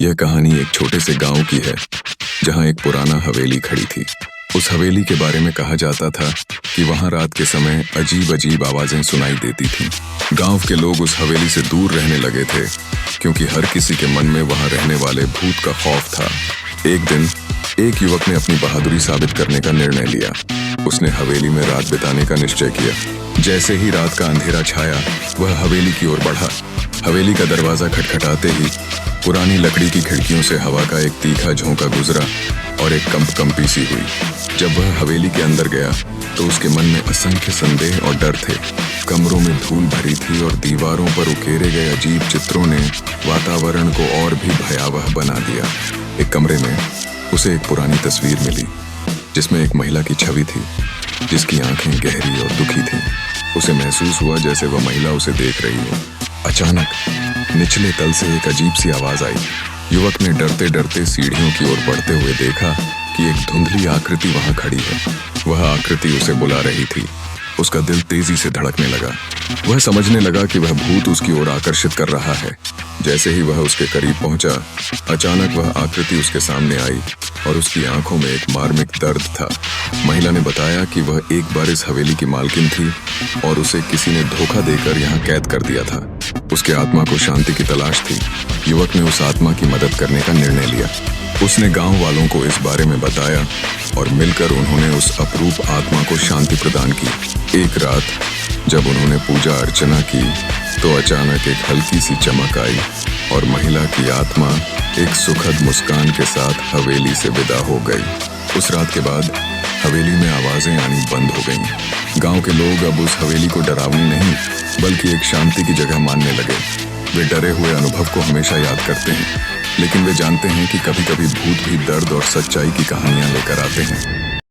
यह कहानी एक छोटे से गांव की है जहां एक पुराना हवेली खड़ी थी। उस हवेली के बारे में कहा जाता था कि वहां रात के समय अजीब अजीब आवाजें सुनाई देती थीं। गांव के लोग उस हवेली से दूर रहने लगे थे क्योंकि हर किसी के मन में वहां रहने वाले भूत का खौफ था। एक दिन एक युवक ने अपनी बहादुरी साबित करने का निर्णय लिया। उसने हवेली में रात बिताने का निश्चय किया। जैसे ही रात का अंधेरा छाया, वह हवेली की ओर बढ़ा। हवेली का दरवाजा खटखटाते ही पुरानी लकड़ी की खिड़कियों से हवा का एक तीखा झोंका गुजरा और एक कंपकंपी सी हुई। जब वह हवेली के अंदर गया तो उसके मन में असंख्य संदेह और डर थे। कमरों में धूल भरी थी और दीवारों पर उकेरे गए अजीब चित्रों ने वातावरण को और भी भयावह बना दिया। एक कमरे में उसे एक पुरानी तस्वीर मिली जिसमें एक महिला की छवि थी जिसकी आंखें गहरी और दुखी थीं। उसे महसूस हुआ जैसे वह महिला उसे देख रही हो। अचानक निचले तल से एक अजीब सी आवाज आई। युवक ने डरते डरते सीढ़ियों की ओर बढ़ते हुए देखा कि एक धुंधली आकृति वहां खड़ी है। वह आकृति उसे बुला रही थी। उसका दिल तेजी से धड़कने लगा। वह समझने लगा कि वह भूत उसकी ओर आकर्षित कर रहा है। जैसे ही वह उसके करीब पहुंचा, अचानक वह आकृति उसके सामने आई और उसकी आंखों में एक मार्मिक दर्द था। महिला ने बताया कि वह एक बार इस हवेली की मालकिन थी और उसे किसी ने धोखा देकर यहाँ कैद कर दिया था। उसके आत्मा को शांति की तलाश थी। युवक ने उस आत्मा की मदद करने का निर्णय लिया। उसने गांव वालों को इस बारे में बताया और मिलकर उन्होंने उस अपरूप आत्मा को शांति प्रदान की। एक रात जब उन्होंने पूजा अर्चना की तो अचानक एक हल्की सी चमक आई और महिला की आत्मा एक सुखद मुस्कान के साथ हवेली से विदा हो गई। उस रात के बाद हवेली में आवाजें आनी बंद हो गईं। गांव के लोग अब उस हवेली को डरावनी नहीं बल्कि एक शांति की जगह मानने लगे। वे डरे हुए अनुभव को हमेशा याद करते हैं, लेकिन वे जानते हैं कि कभी-कभी भूत भी दर्द और सच्चाई की कहानियां लेकर आते हैं।